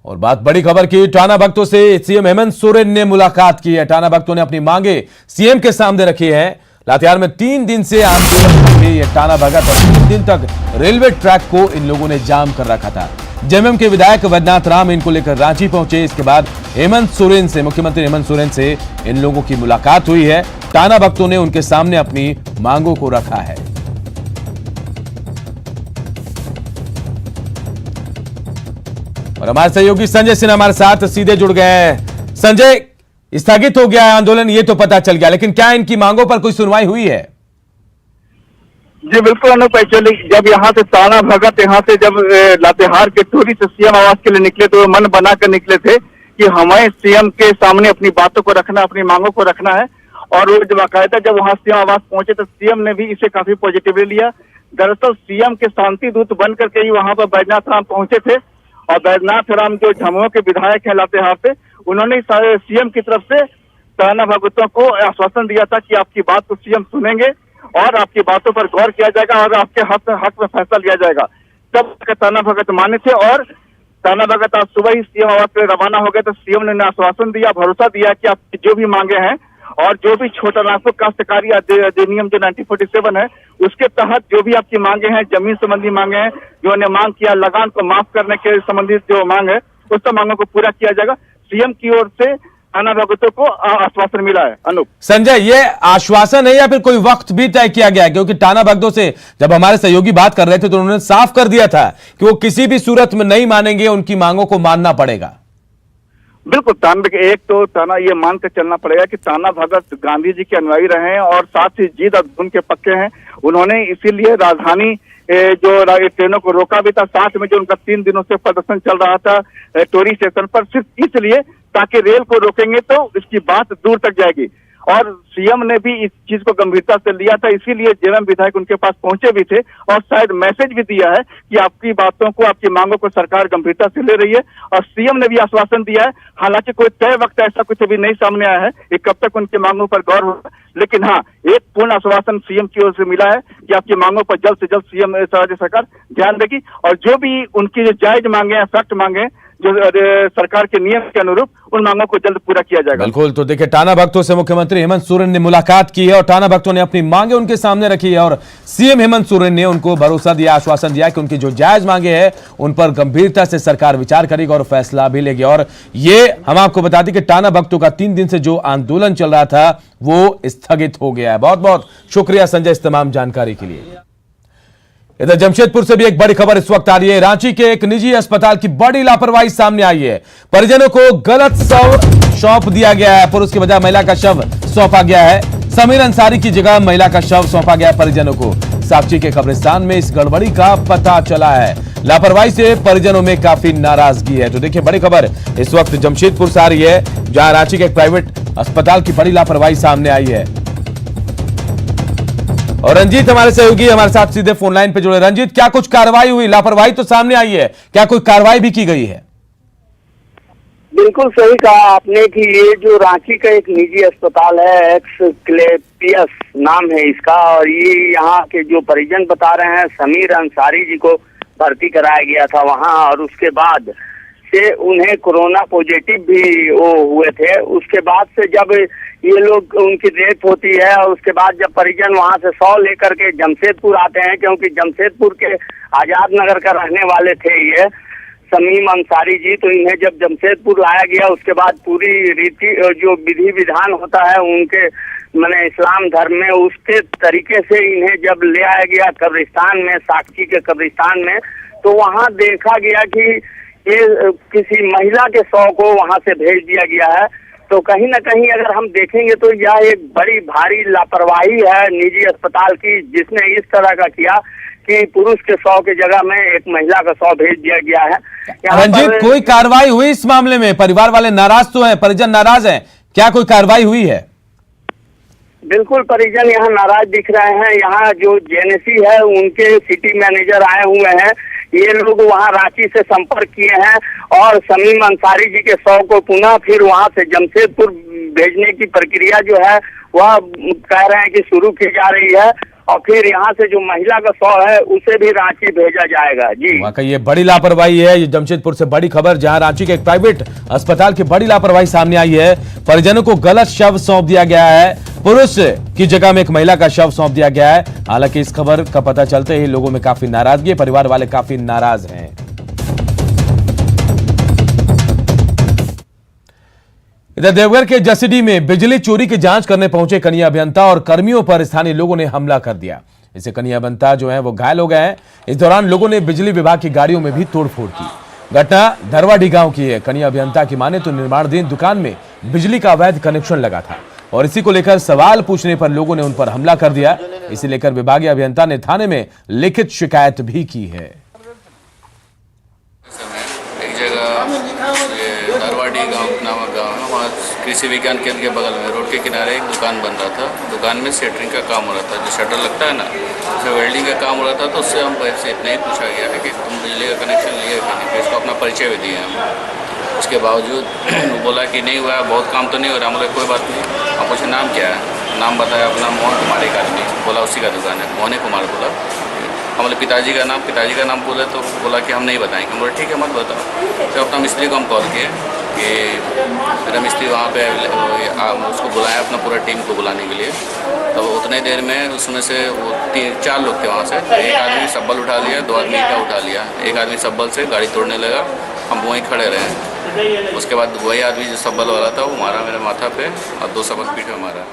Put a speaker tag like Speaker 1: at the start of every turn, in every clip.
Speaker 1: और बात बड़ी खबर की, टाना भगतों से सीएम हेमंत सोरेन ने मुलाकात की है। टाना भगतों ने अपनी मांगे सीएम के सामने रखी है। लातेहार में 3 दिन से आंदोलन कर रही है टाना भगत और 3 दिन तक रेलवे ट्रैक को इन लोगों ने जाम कर रखा था। जेएमएम के विधायक वैद्यनाथ राम इनको लेकर रांची पहुंचे। इसके बाद हेमंत सोरेन से, मुख्यमंत्री हेमंत सोरेन से इन लोगों की मुलाकात हुई है। टाना भगतों ने उनके सामने अपनी मांगों को रखा है। और हमारे सहयोगी संजय सिन्हा हमारे साथ सीधे जुड़ गए हैं। संजय, स्थगित हो गया है आंदोलन, ये तो पता चल गया, लेकिन क्या इनकी मांगों पर कोई सुनवाई हुई है?
Speaker 2: जी बिल्कुल अनूप, एक्चुअली जब यहाँ से टाना भगत यहाँ से जब लातेहार के टोरी से सीएम आवास के लिए निकले तो मन बना कर निकले थे कि हमें सीएम के सामने अपनी बातों को रखना, अपनी मांगों को रखना है। और वो जब बाकायदा जब वहाँ सीएम आवास पहुंचे तो सीएम ने भी इसे काफी पॉजिटिवली लिया। दरअसल सीएम के शांति दूत बन करके ही वहाँ पर वैद्यनाथ राम पहुंचे थे और वैद्यनाथ राम जो झामुमो के विधायक है लातेहार से, उन्होंने सीएम की तरफ से टाना भगतों को आश्वासन दिया था कि आपकी बात को सीएम सुनेंगे और आपकी बातों पर गौर किया जाएगा और आपके हक में फैसला लिया जाएगा। तब टाना भगत माने थे और टाना भगत आज सुबह ही सीएम आवास पे रवाना हो गए तो सीएम ने आश्वासन दिया, भरोसा दिया कि आपकी जो भी मांगे हैं और जो भी छोटा नागपुर काश्तकारी अधिनियम जो 1947 है उसके तहत जो भी आपकी मांगे हैं, जमीन संबंधी मांगे हैं, जो उन्हें मांग किया लगान को माफ करने के संबंधित जो मांग है उस सब मांगों को पूरा किया जाएगा। सीएम की ओर से टाना भगतों को आश्वासन मिला है। अनूप,
Speaker 1: संजय, ये आश्वासन है या फिर कोई वक्त भी तय किया गया है? क्योंकि टाना भगतों से जब हमारे सहयोगी बात कर रहे थे तो उन्होंने साफ कर दिया था कि वो किसी भी सूरत में नहीं मानेंगे, उनकी मांगों को मानना पड़ेगा।
Speaker 2: बिल्कुल, एक तो टाना ये मान कर चलना पड़ेगा कि टाना भगत गांधी जी के अनुयायी रहे हैं और साथ ही जीत और धुन के पक्के हैं। उन्होंने इसीलिए राजधानी जो ट्रेनों को रोका भी था, साथ में जो उनका 3 दिनों से प्रदर्शन चल रहा था टोरी स्टेशन पर, सिर्फ इसलिए ताकि रेल को रोकेंगे तो इसकी बात दूर तक जाएगी। और सीएम ने भी इस चीज को गंभीरता से लिया था, इसीलिए जेएमएम विधायक उनके पास पहुंचे भी थे और शायद मैसेज भी दिया है कि आपकी बातों को, आपकी मांगों को सरकार गंभीरता से ले रही है। और सीएम ने भी आश्वासन दिया है, हालांकि कोई तय वक्त ऐसा कुछ अभी नहीं सामने आया है कि कब तक उनकी मांगों पर गौर होगा, लेकिन हाँ, एक पूर्ण आश्वासन सीएम की ओर से मिला है कि आपकी मांगों पर जल्द से जल्द सीएम राज्य सरकार ध्यान देगी और जो भी उनकी जो जायज मांगे हैं, सख्त मांगे हैं, जो सरकार के नियम के अनुरूप, उन मांगों को जल्द पूरा किया जाएगा।
Speaker 1: बिल्कुल, तो देखिए टाना भगतों से मुख्यमंत्री हेमंत सोरेन ने मुलाकात की है और टाना भगतों ने अपनी मांगे उनके सामने रखी है और सीएम हेमंत सोरेन ने उनको भरोसा दिया, आश्वासन दिया कि उनकी जो जायज मांगे हैं उन पर गंभीरता से सरकार विचार करेगी और फैसला भी लेगी। और ये हम आपको बता दें कि टाना भगतों का 3 दिन से जो आंदोलन चल रहा था वो स्थगित हो गया है। बहुत बहुत शुक्रिया संजय इस तमाम जानकारी के लिए। इधर जमशेदपुर से भी एक बड़ी खबर इस वक्त आ रही है। रांची के एक निजी अस्पताल की बड़ी लापरवाही सामने आई है। परिजनों को गलत शव सौंप दिया गया है। पुरुष की बजाय महिला का शव सौंपा गया है। समीर अंसारी की जगह महिला का शव सौंपा गया परिजनों को। साक्षी के कब्रिस्तान में इस गड़बड़ी का पता चला है। लापरवाही से परिजनों में काफी नाराजगी है। तो देखिए बड़ी खबर इस वक्त जमशेदपुर से आ रही है, जहां रांची के एक प्राइवेट अस्पताल की बड़ी लापरवाही सामने आई है। और रंजीत हमारे सहयोगी हमारे साथ सीधे फोन लाइन पे जुड़े। रंजीत, क्या कुछ कार्रवाई हुई? लापरवाही तो सामने आई है, क्या कोई कार्रवाई भी की गई है?
Speaker 3: बिल्कुल सही कहा आपने कि ये जो रांची का एक निजी अस्पताल है, एक्सक्लेपियस नाम है इसका, और ये यहाँ के जो परिजन बता रहे हैं, समीर अंसारी जी को भर्ती कराया गया था वहाँ और उसके बाद से उन्हें कोरोना पॉजिटिव भी वो हुए थे। उसके बाद से जब ये लोग, उनकी डेथ होती है और उसके बाद जब परिजन वहाँ से 100 लेकर के जमशेदपुर आते हैं, क्योंकि जमशेदपुर के आजाद नगर का रहने वाले थे ये समीम अंसारी जी, तो इन्हें जब जमशेदपुर लाया गया उसके बाद पूरी रीति जो विधि विधान होता है उनके माने इस्लाम धर्म में, उसके तरीके से इन्हें जब ले आया गया कब्रिस्तान में, साक्षी के कब्रिस्तान में, तो वहाँ देखा गया कि ये किसी महिला के शव को वहाँ से भेज दिया गया है। तो कहीं ना कहीं अगर हम देखेंगे तो यह एक बड़ी भारी लापरवाही है निजी अस्पताल की, जिसने इस तरह का किया कि पुरुष के शव की जगह में एक महिला का शव भेज दिया गया है।
Speaker 1: रंजीत, कोई कार्रवाई हुई इस मामले में? परिवार वाले नाराज तो हैं, परिजन नाराज हैं, क्या कोई कार्रवाई हुई है?
Speaker 3: बिल्कुल, परिजन यहाँ नाराज दिख रहे हैं। यहाँ जो जेएनसी है उनके सिटी मैनेजर आए हुए हैं, ये लोग वहाँ रांची से संपर्क किए हैं और समीम अंसारी जी के शव को पुनः फिर वहाँ से जमशेदपुर भेजने की प्रक्रिया जो है वह कह रहे हैं कि शुरू की जा रही है। और फिर यहाँ से जो महिला का शव है उसे भी रांची भेजा जाएगा। जी
Speaker 1: वाकई ये बड़ी लापरवाही है। ये जमशेदपुर से बड़ी खबर, जहां रांची के एक प्राइवेट अस्पताल की बड़ी लापरवाही सामने आई है। परिजनों को गलत शव सौंप दिया गया है, पुरुष की जगह में एक महिला का शव सौंप दिया गया है। हालांकि इस खबर का पता चलते ही लोगों में काफी नाराजगी, परिवार वाले काफी नाराज हैं। इधर देवघर के जसीडीह में बिजली चोरी की जांच करने पहुंचे कनीय अभियंता और कर्मियों पर स्थानीय लोगों ने हमला कर दिया। इससे कनीय अभियंता जो है वो घायल हो गए हैं। इस दौरान लोगों ने बिजली विभाग की गाड़ियों में भी तोड़फोड़ की। घटना धरवाडी गांव की है। कनीय अभियंता की माने तो निर्माणाधीन दुकान में बिजली का अवैध कनेक्शन लगा था और इसी को लेकर सवाल पूछने पर लोगों ने उन पर हमला कर दिया। इसे लेकर विभागीय अभियंता ने थाने में लिखित शिकायत भी की है।
Speaker 4: एक जगह धरवाडी गांव नामक गांव है, वहाँ कृषि विज्ञान केंद्र के बगल में रोड के किनारे एक दुकान बन रहा था। दुकान में सेटरिंग का काम हो रहा था, जो शटर लगता है ना, जो वेल्डिंग का काम हो रहा था। तो उससे हम से इतना ही पूछा गया है कि तुम बिजली का कनेक्शन लिए कि नहीं। इसको अपना परिचय भी दिए हम। उसके बावजूद वो बोला कि नहीं हुआ, बहुत काम तो नहीं हो रहा। हम लोग कोई बात नहीं। आप पूछे नाम क्या है, नाम बताया अपना, मोहन कुमार एक आदमी बोला, उसी का दुकान है, मोहन कुमार बोला। हमारे पिताजी का नाम बोले तो बोला कि हम नहीं बताएंगे। बोले ठीक है मत बताओ। फिर अपना मिस्त्री को हम कॉल किए कि मेरा मिस्त्री वहाँ पे उसको बुलाया, अपना पूरा टीम को बुलाने के लिए। तो उतने देर में उसमें से वो 3-4 लोग थे वहाँ से। एक आदमी सब्बल उठा लिया, 2 आदमी ईंटा उठा लिया। एक आदमी सब्बल से गाड़ी तोड़ने लगा, हम वहीं खड़े रहे। उसके बाद वही आदमी जो सब्बल वाला था वो मारा मेरे माथा पे और 2 सबक पीठ में मारा।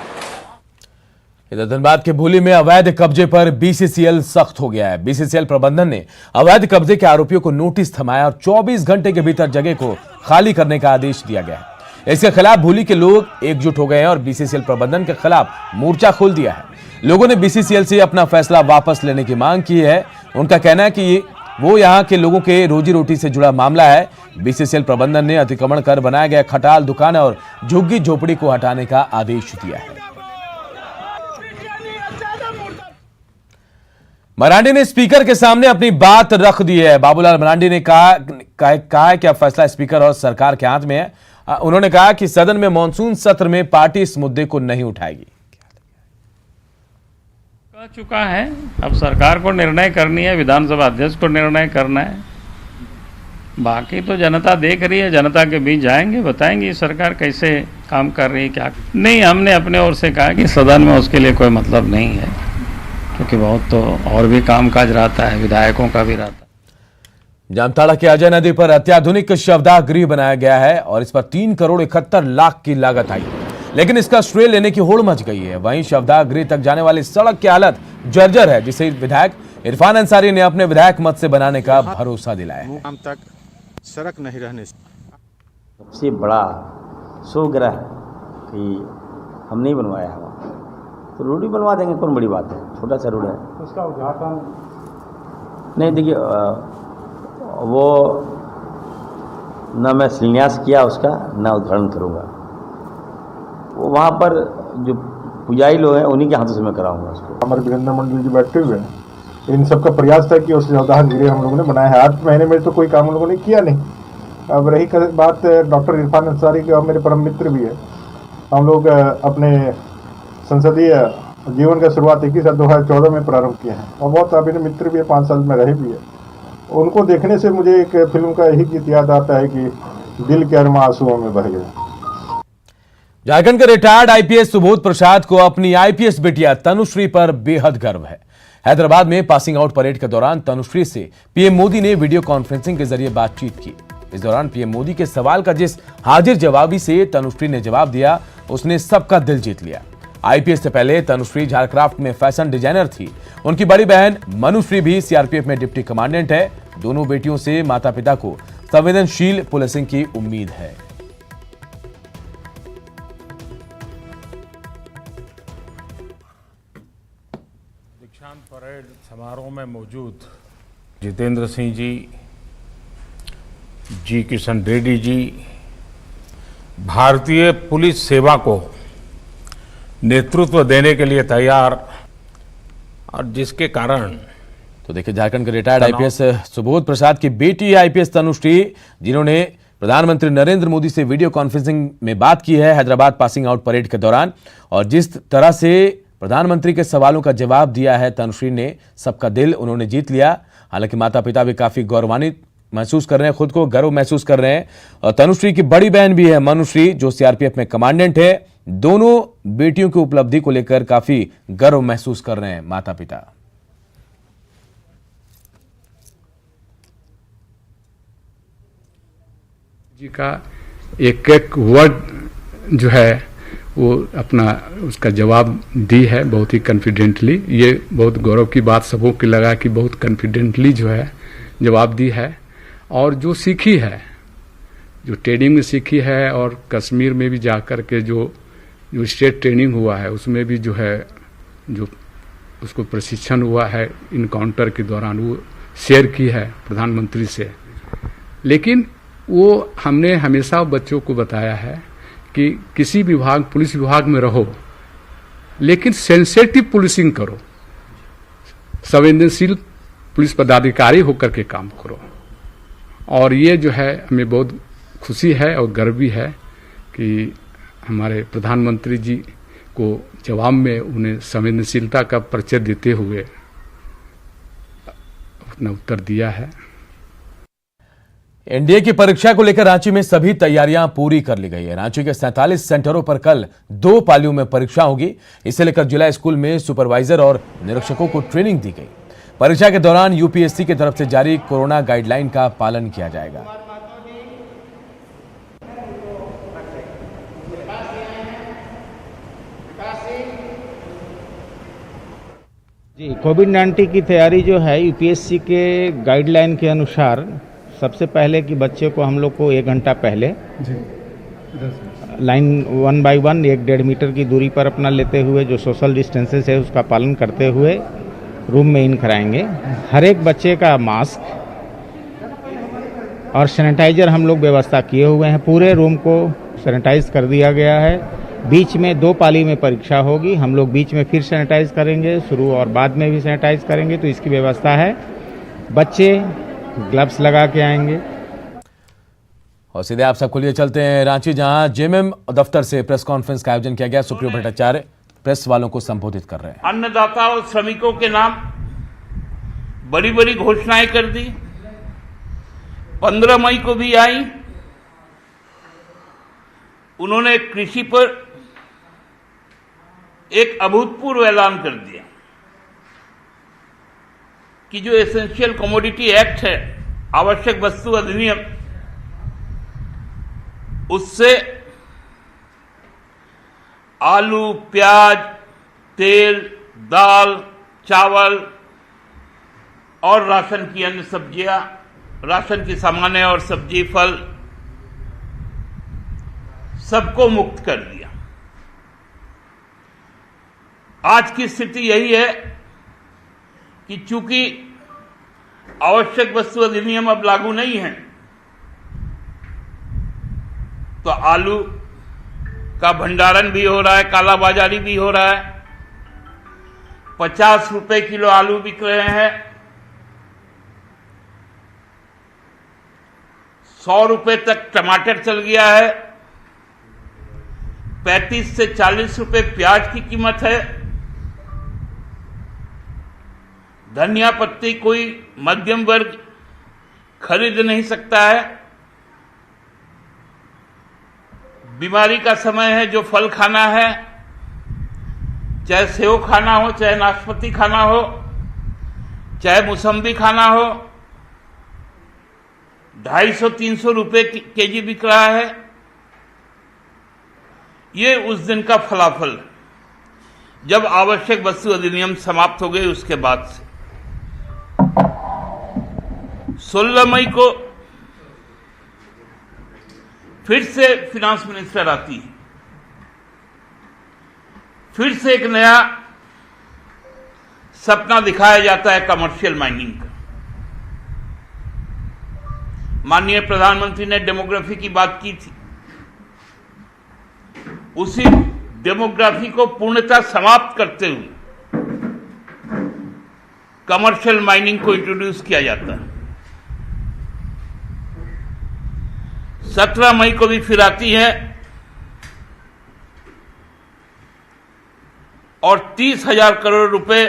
Speaker 1: इधर धनबाद के भूली में अवैध कब्जे पर बीसीसीएल सख्त हो गया है। बीसीसीएल प्रबंधन ने अवैध कब्जे के आरोपियों को नोटिस थमाया और 24 घंटे के भीतर जगह को खाली करने का आदेश दिया गया है। इसके खिलाफ भूली के लोग एकजुट हो गए हैं और बीसीसीएल प्रबंधन के खिलाफ मोर्चा खोल दिया है। लोगों ने बीसीसीएल से अपना फैसला वापस लेने की मांग की है। उनका कहना है कि वो यहाँ के लोगों के रोजी रोटी से जुड़ा मामला है। बीसीसीएल प्रबंधन ने अतिक्रमण कर बनाया गया खटाल, दुकान और झुग्गी झोपड़ी को हटाने का आदेश दिया है। मरांडी ने स्पीकर के सामने अपनी बात रख दी है। बाबूलाल मरांडी ने कहा है कि अब फैसला स्पीकर और सरकार के हाथ में है। उन्होंने कहा कि सदन में मानसून सत्र में पार्टी इस मुद्दे को नहीं उठाएगी।
Speaker 5: कह चुका है, अब सरकार को निर्णय करनी है, विधानसभा अध्यक्ष को निर्णय करना है। बाकी तो जनता देख रही है, जनता के बीच जाएंगे, बताएंगे सरकार कैसे काम कर रही है, क्या नहीं। हमने अपने ओर से कहा कि सदन में उसके लिए कोई मतलब नहीं है, क्योंकि बहुत तो और भी कामकाज रहता है, विधायकों का भी रहता है।
Speaker 1: जामताड़ा के अजय नदी पर अत्याधुनिक शवदाह गृह बनाया गया है और इस पर 3 करोड़ 71 लाख की लागत आई, लेकिन इसका श्रेय लेने की होड़ मच गई है। वहीं शवदाह गृह तक जाने वाली सड़क की हालत जर्जर है, जिसे विधायक इरफान अंसारी ने अपने विधायक मत से बनाने का भरोसा दिलाया है।
Speaker 6: शाम तक सड़क नहीं रहने से
Speaker 7: सबसे बड़ा शोग्रह कि हम नहीं बनवाया है, तो रोड ही बनवा देंगे, कौन बड़ी बात है, छोटा सा रोड है।
Speaker 6: उसका उद्घाटन
Speaker 7: नहीं, देखिए वो ना मैं शिलान्यास किया उसका, ना उद्घाटन करूँगा। वो वहाँ पर जो पुजारी लोग हैं उन्हीं के हाथों से मैं कराऊंगा उसको।
Speaker 6: हमारे वीरेंद्र मंडल जी बैठे हुए हैं, इन सबका प्रयास था कि उस शवदाह गृह हम लोगों ने बनाया है। 8 महीने में तो कोई काम हम लोगों ने किया नहीं। अब रही बात डॉक्टर इरफान अंसारी की, मेरे परम मित्र भी है। हम लोग अपने संसदीय जीवन का शुरुआत 2014 में प्रारंभ किया है और बहुत अभी मित्र भी है, 5 साल में रहे भी है। उनको देखने से मुझे एक फिल्म का यही गीत याद आता है कि दिल के अरमा आंसुओं में बह गए।
Speaker 1: झारखंड के रिटायर्ड आईपीएस सुबोध प्रसाद को अपनी आईपीएस बिटिया तनुश्री पर बेहद गर्व है। हैदराबाद में पासिंग आउट परेड के दौरान तनुश्री से पीएम मोदी ने वीडियो कॉन्फ्रेंसिंग के जरिए बातचीत की। इस दौरान पीएम मोदी के सवाल का जिस हाजिर जवाबी से तनुश्री ने जवाब दिया, उसने सबका दिल जीत लिया। आईपीएस से पहले तनुश्री झारक्राफ्ट में फैशन डिजाइनर थी। उनकी बड़ी बहन मनुश्री भी सीआरपीएफ में डिप्टी कमांडेंट है। दोनों बेटियों से माता पिता को संवेदनशील पुलिसिंग की उम्मीद है।
Speaker 8: दीक्षांत परेड समारोह में मौजूद जितेंद्र सिंह जी, जी किशन रेड्डी जी, भारतीय पुलिस सेवा को नेतृत्व देने के लिए तैयार, और जिसके कारण
Speaker 1: तो देखिए झारखंड के रिटायर्ड आईपीएस सुबोध प्रसाद की बेटी आईपीएस तनुश्री, जिन्होंने प्रधानमंत्री नरेंद्र मोदी से वीडियो कॉन्फ्रेंसिंग में बात की है हैदराबाद पासिंग आउट परेड के दौरान, और जिस तरह से प्रधानमंत्री के सवालों का जवाब दिया है तनुश्री ने। सबका दिल उन्होंने जीत लिया। हालांकि माता पिता भी काफी गौरवान्वित महसूस कर रहे हैं, खुद को गर्व महसूस कर रहे हैं। और तनुश्री की बड़ी बहन भी है मनुश्री, जो सीआरपीएफ में कमांडेंट है। दोनों बेटियों की उपलब्धि को लेकर काफी गर्व महसूस कर रहे हैं माता पिता।
Speaker 9: जी का एक एक वर्ड जो है वो अपना उसका जवाब दी है बहुत ही कॉन्फिडेंटली। ये बहुत गौरव की बात सबों की लगा कि बहुत कॉन्फिडेंटली जो है जवाब दी है। और जो सीखी है, जो ट्रेनिंग में सीखी है और कश्मीर में भी जाकर के जो स्टेट ट्रेनिंग हुआ है उसमें भी जो है जो उसको प्रशिक्षण हुआ है इनकाउंटर के दौरान वो शेयर की है प्रधानमंत्री से। लेकिन वो हमने हमेशा बच्चों को बताया है कि किसी विभाग पुलिस विभाग में रहो लेकिन सेंसिटिव पुलिसिंग करो, संवेदनशील पुलिस पदाधिकारी होकर के काम करो। और ये जो है हमें बहुत खुशी है और गर्व भी है कि हमारे प्रधानमंत्री जी को जवाब में उन्हें संवेदनशीलता का परिचय देते हुए अपना उत्तर दिया है।
Speaker 1: एनडीए की परीक्षा को लेकर रांची में सभी तैयारियां पूरी कर ली गई है। रांची के 47 सेंटरों पर कल 2 पालियों में परीक्षा होगी। इसे लेकर जिला स्कूल में सुपरवाइजर और निरीक्षकों को ट्रेनिंग दी गई। परीक्षा के दौरान यूपीएससी की तरफ से जारी कोरोना गाइडलाइन का पालन किया जाएगा।
Speaker 10: जी, कोविड-19 की तैयारी जो है यूपीएससी के गाइडलाइन के अनुसार सबसे पहले कि बच्चे को हम लोग को 1 घंटा पहले लाइन 1 बाय 1 1-1.5 मीटर की दूरी पर अपना लेते हुए जो सोशल डिस्टेंसेस है उसका पालन करते हुए रूम में इन कराएंगे। हर एक बच्चे का मास्क और सैनिटाइजर हम लोग व्यवस्था किए हुए हैं। पूरे रूम को सैनिटाइज कर दिया गया है। बीच में 2 पाली में परीक्षा होगी। हम लोग बीच में फिर सैनिटाइज करेंगे, शुरू और बाद में भी सैनिटाइज करेंगे, तो इसकी व्यवस्था है। बच्चे ग्लव्स लगा के आएंगे।
Speaker 1: और सीधे आप सबको लिए चलते हैं रांची, जहां जेएमएम दफ्तर से प्रेस कॉन्फ्रेंस का आयोजन किया गया। सुप्रियो भट्टाचार्य प्रेस वालों को संबोधित कर रहे हैं।
Speaker 11: अन्नदाता और श्रमिकों के नाम बड़ी बड़ी घोषणाएं कर दी। 15 मई को भी आई। उन्होंने कृषि पर एक अभूतपूर्व ऐलान कर दिया कि जो एसेंशियल कमोडिटी एक्ट है, आवश्यक वस्तु अधिनियम, उससे आलू, प्याज, तेल, दाल, चावल और राशन की अन्य सब्जियां, राशन की सामानें और सब्जी, फल सबको मुक्त कर दिया। आज की स्थिति यही है कि चूंकि आवश्यक वस्तु अधिनियम अब लागू नहीं है, तो आलू का भंडारण भी हो रहा है, कालाबाजारी भी हो रहा है। 50 रुपए किलो आलू बिक रहे हैं, 100 रुपए तक टमाटर चल गया है, 35 से 40 रुपए प्याज की कीमत है। धनिया पत्ती कोई मध्यम वर्ग खरीद नहीं सकता है। बीमारी का समय है, जो फल खाना है, चाहे सेव खाना हो, चाहे नाशपाती खाना हो, चाहे मौसम्बी खाना हो, 250-300 रुपए केजी बिक रहा है। ये उस दिन का फलाफल जब आवश्यक वस्तु अधिनियम समाप्त हो गई उसके बाद से। 16 मई को फिर से फिनांस मिनिस्टर आती है, फिर से एक नया सपना दिखाया जाता है कमर्शियल माइनिंग का। माननीय प्रधानमंत्री ने डेमोग्राफी की बात की थी। उसी डेमोग्राफी को पूर्णतः समाप्त करते हुए कमर्शियल माइनिंग को इंट्रोड्यूस किया जाता है। 17 मई को भी फिर आती है और 30,000 करोड़ रुपए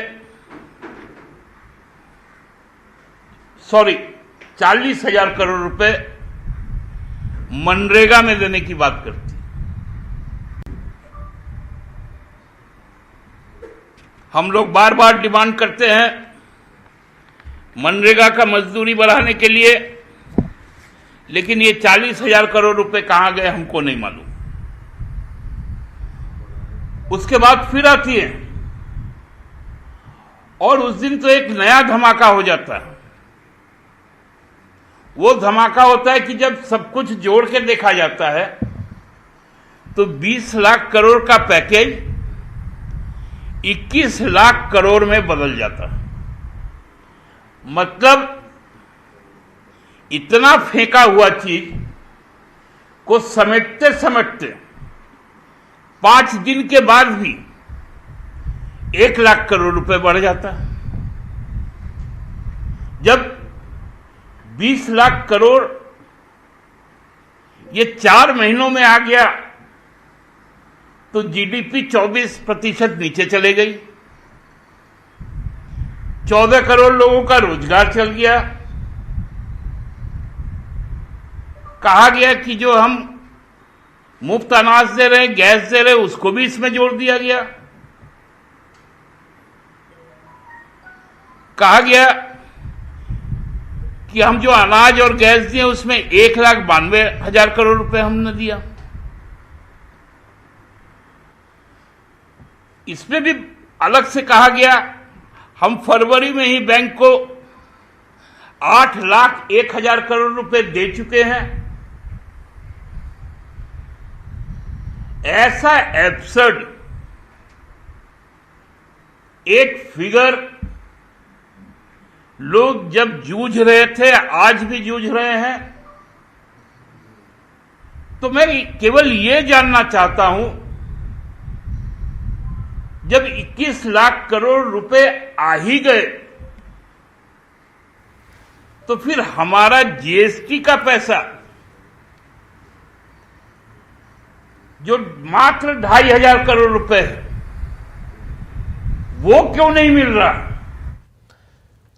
Speaker 11: 40,000 करोड़ रुपए मनरेगा में देने की बात करती। हम लोग बार बार डिमांड करते हैं मनरेगा का मजदूरी बढ़ाने के लिए, लेकिन ये 40,000 करोड़ रुपए कहां गए हमको नहीं मालूम। उसके बाद फिर आती है और उस दिन तो एक नया धमाका हो जाता है। वो धमाका होता है कि जब सब कुछ जोड़ के देखा जाता है तो 20 लाख करोड़ का पैकेज 21 लाख करोड़ में बदल जाता है। मतलब इतना फेंका हुआ चीज को समेटते समेटते 5 दिन के बाद भी 1 लाख करोड़ रुपए बढ़ जाता है। जब 20 लाख करोड़ ये 4 महीनों में आ गया तो जीडीपी 24% नीचे चले गई। 14 करोड़ लोगों का रोजगार चल गया। कहा गया कि जो हम मुफ्त अनाज दे रहे हैं, गैस दे रहे हैं, उसको भी इसमें जोड़ दिया गया। कहा गया कि हम जो अनाज और गैस दिए उसमें 1,92,000 करोड़ रुपए हमने दिया। इसमें भी अलग से कहा गया हम फरवरी में ही बैंक को 8,01,000 करोड़ रुपए दे चुके हैं। ऐसा एब्सर्ड एक फिगर लोग जब जूझ रहे थे, आज भी जूझ रहे हैं। तो मैं केवल ये जानना चाहता हूं, जब 21 लाख करोड़ रुपए आ ही गए तो फिर हमारा जीएसटी का पैसा जो मात्र 2,500 करोड़ रुपए है वो क्यों नहीं मिल रहा?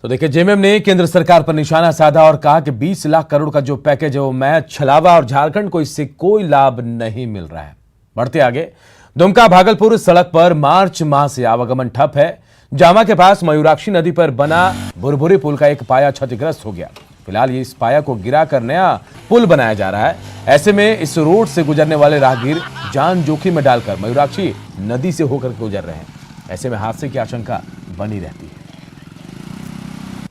Speaker 1: तो देखिए, जेएमएम ने केंद्र सरकार पर निशाना साधा और कहा कि 20 लाख करोड़ का जो पैकेज है वो मैच छलावा और झारखंड को इससे कोई लाभ नहीं मिल रहा है। बढ़ते आगे, दुमका भागलपुर सड़क पर मार्च माह से आवागमन ठप है। जामा के पास मयूराक्षी नदी पर बना भुरभुरी पुल का एक पाया क्षतिग्रस्त हो गया। फिलहाल ये इस पाया को गिरा कर नया पुल बनाया जा रहा है। ऐसे में इस रोड से गुजरने वाले राहगीर जान जोखिम में डालकर मयूराक्षी नदी से होकर गुजर रहे हैं। ऐसे में हादसे की आशंका बनी रहती है।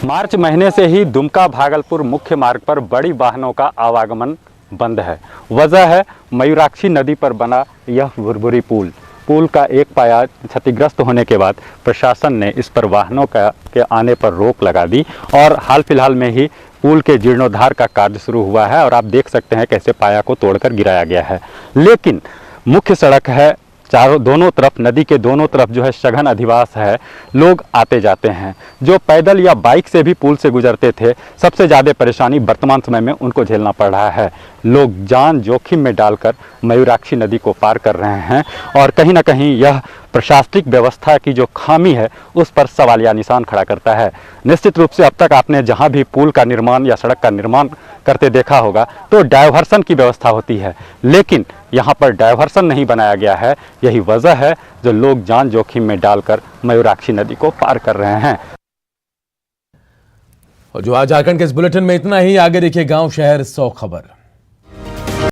Speaker 12: मार्च महीने से ही दुमका भागलपुर मुख्य मार्ग पर बड़ी वाहनों का आवागमन बंद है। वजह है मयूराक्षी नदी पर बना यह भुरभुरी पुल। पुल का एक पाया क्षतिग्रस्त होने के बाद प्रशासन ने इस पर वाहनों के आने पर रोक लगा दी और हाल फिलहाल में ही पुल के जीर्णोद्धार का कार्य शुरू हुआ है और आप देख सकते हैं कैसे पाया को तोड़कर गिराया गया है। लेकिन मुख्य सड़क है, दोनों तरफ नदी के दोनों तरफ जो है सघन अधिवास है, लोग आते जाते हैं। जो पैदल या बाइक से भी पुल से गुजरते थे, सबसे ज़्यादा परेशानी वर्तमान समय में उनको झेलना पड़ रहा है। लोग जान जोखिम में डालकर मयूराक्षी नदी को पार कर रहे हैं और कहीं ना कहीं यह प्रशासनिक व्यवस्था की जो खामी है उस पर सवालिया निशान खड़ा करता है। निश्चित रूप से अब तक आपने जहां भी पुल का निर्माण या सड़क का निर्माण करते देखा होगा तो डायवर्सन की व्यवस्था होती है, लेकिन यहाँ पर डायवर्सन नहीं बनाया गया है। यही वजह है जो लोग जान जोखिम में डालकर मयूराक्षी नदी को पार कर रहे हैं।
Speaker 1: और जो आज झारखंड के इस बुलेटिन में इतना ही। आगे देखिए गांव शहर 100 खबर।